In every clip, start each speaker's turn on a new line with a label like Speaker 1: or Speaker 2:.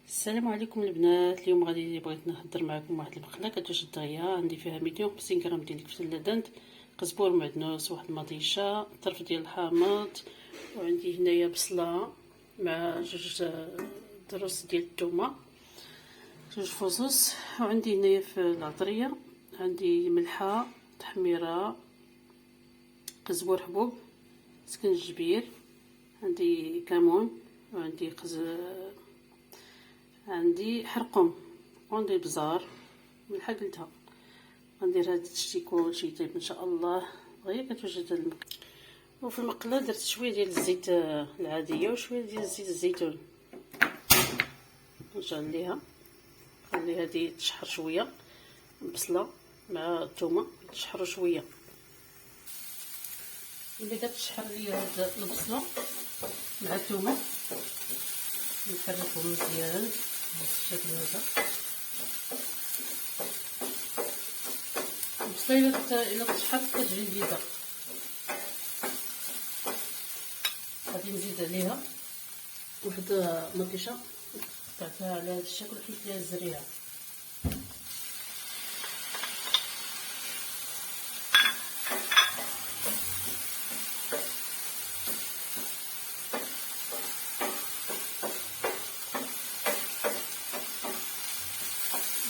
Speaker 1: السلام عليكم البنات. اليوم غادي بغيت نهضر معكم واحد المقله كتوجد دغيا. عندي فيها 250 غرام ديال الكفته اللدند، قزبور معدنوس، واحد المطيشه، طرف ديال الحامض، وعندي هنايا بصله مع جوج دروس ديال الثومه، جوج فصوص، وعندي هنايا في العطريه عندي ملحه، تحميره، قزبور حبوب، سكنجبير، عندي كمون، وعندي عندي حرقوم، وعندي بزار ملحه قلتها. غندير هاد الشيء كلشي يطيب ان شاء الله غير كتوجد المقله. وفي المقله درت شويه ديال الزيت العاديه وشويه ديال زيت الزيتون، نشعل ليها نخليها هادي تشحر شويه، البصله مع الثومه تشحروا شويه. ملي كتشحر ليا هاد البصله مع الثومه نحركهم مزيان بالشكل هذا. البصله الا تشحرت كتجي لذيذه. غادي نزيد عليها واحد مطيشه قطعتها على هذا الشكل حيت ليها الزريعه.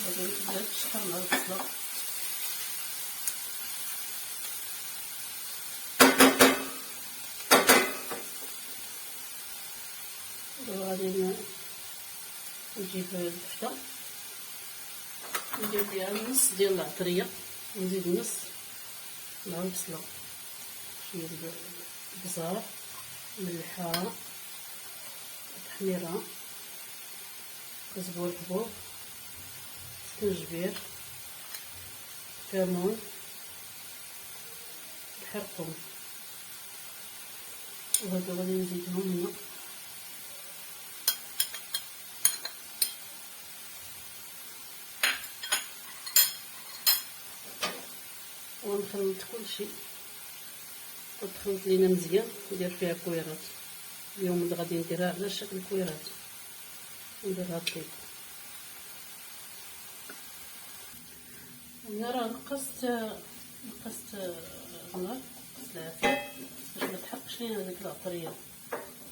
Speaker 1: غادي تبدا تشحر مع البصله. غادي نجيب الكفته ندير فيها نص ديال العطريه، نزيد نص مع البصله، شويه ديال البزار، ملحه، تحميره، قزبور حبوب، سكنجبير، كمون، الحرقوم، وهادو غادي نزيدهم هنا ونخلط كلشي. تخلط لينا مزيان، ندير فيها كويرات. اليوم غادي نديرها على شكل كويرات، نديرها طيب. انا راه نقصت النار، نقصت العافيه باش ما تحرقش لينا ديك العطريه.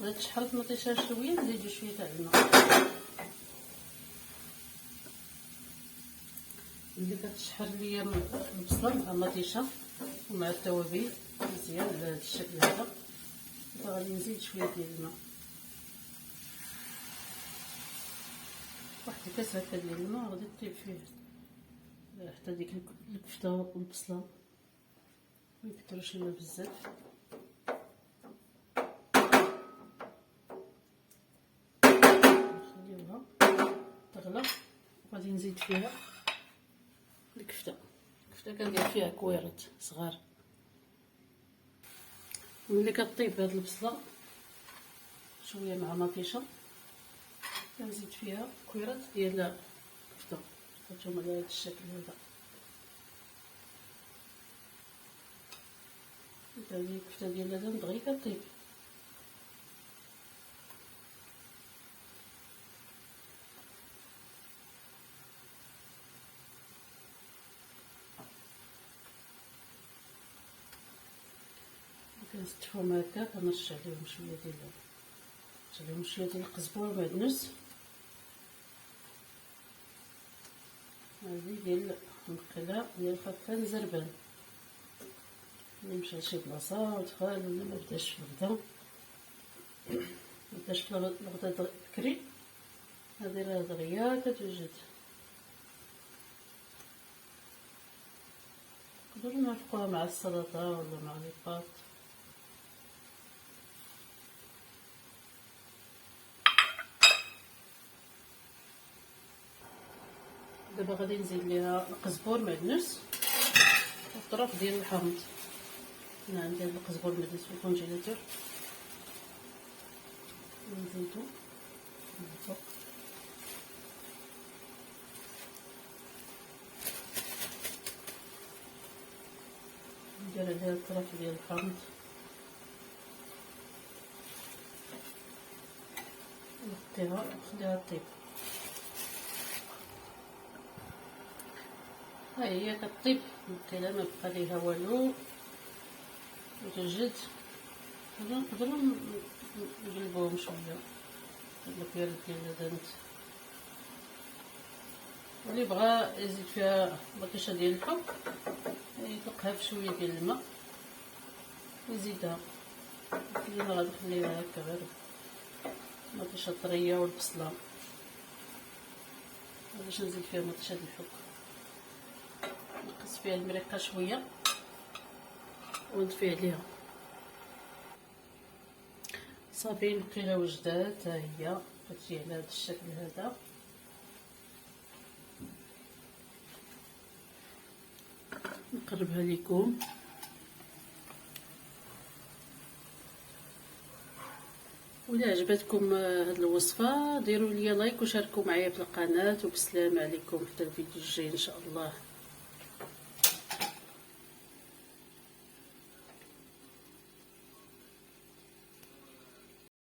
Speaker 1: بغيت تشحرت مطيشه شويه نزيدو شويه تاع الماء. ملي كتشحر ليا البصله مع المطيشه ومع التوابل مزيان على هذا الشكل هذا، غادي نزيد شويه ديال الماء، واحد الكاس هكا ديال الماء غادي طيب فيه حتى ديك الكفته والبصله. ميكثروش الماء بزاف. نخليوها تغلى وغادي نزيد فيها الكفته كندير فيها كويرات صغار. ملي كطيب هاد البصله شويه مع مطيشه كنزيد فيها كويرات ديال الكفته، كتكون على هاد الشكل هذا. هذه الكفته ديال اللدن دغيا كطيب. كنستفهم هكا كنرش عليهم شويه ديال القزبور معدنوس. هذه ديال المقله ديال خفان زربان. ملي مشى لشي بلاصه ودخل ولا ما بداش في الغدا بكري هاديرها دغيا كتوجد. نقدروا نرفقوها مع السلطه ولا مع لي باط. دابا غادي نزيد ليها القزبور معدنوس والطرف ديال الحامض. هنا عندي القزبور معدنوس في الكونجيلاتور، نزيدو من الفوق. ندير عليها الطرف ديال الحامض نغطيها ونخليها طيب. ها هي كطيب كده، ما بقى ليها والو وتوجد. نقدروا نقلبوهم شويه المكيال ديال اللدنت. واللي بغا يزيد فيها بطيشه ديال الحك يطلقها بشويه ديال الماء ويزيدها. اليوم غادي نخليها هكا غير مطيشه طريه والبصله، باش نزيد فيها مطيشه ديال الحك، نقص فيها المريقه شويه ونطفي عليها. صافي البقيله وجدات، ها هي كتجي على هذا الشكل هذا. نقربها لكم. ولا عجبتكم هذه الوصفه ديروا لي لايك وشاركوا معايا في القناه، وبسلام عليكم حتى الفيديو الجاي ان شاء الله.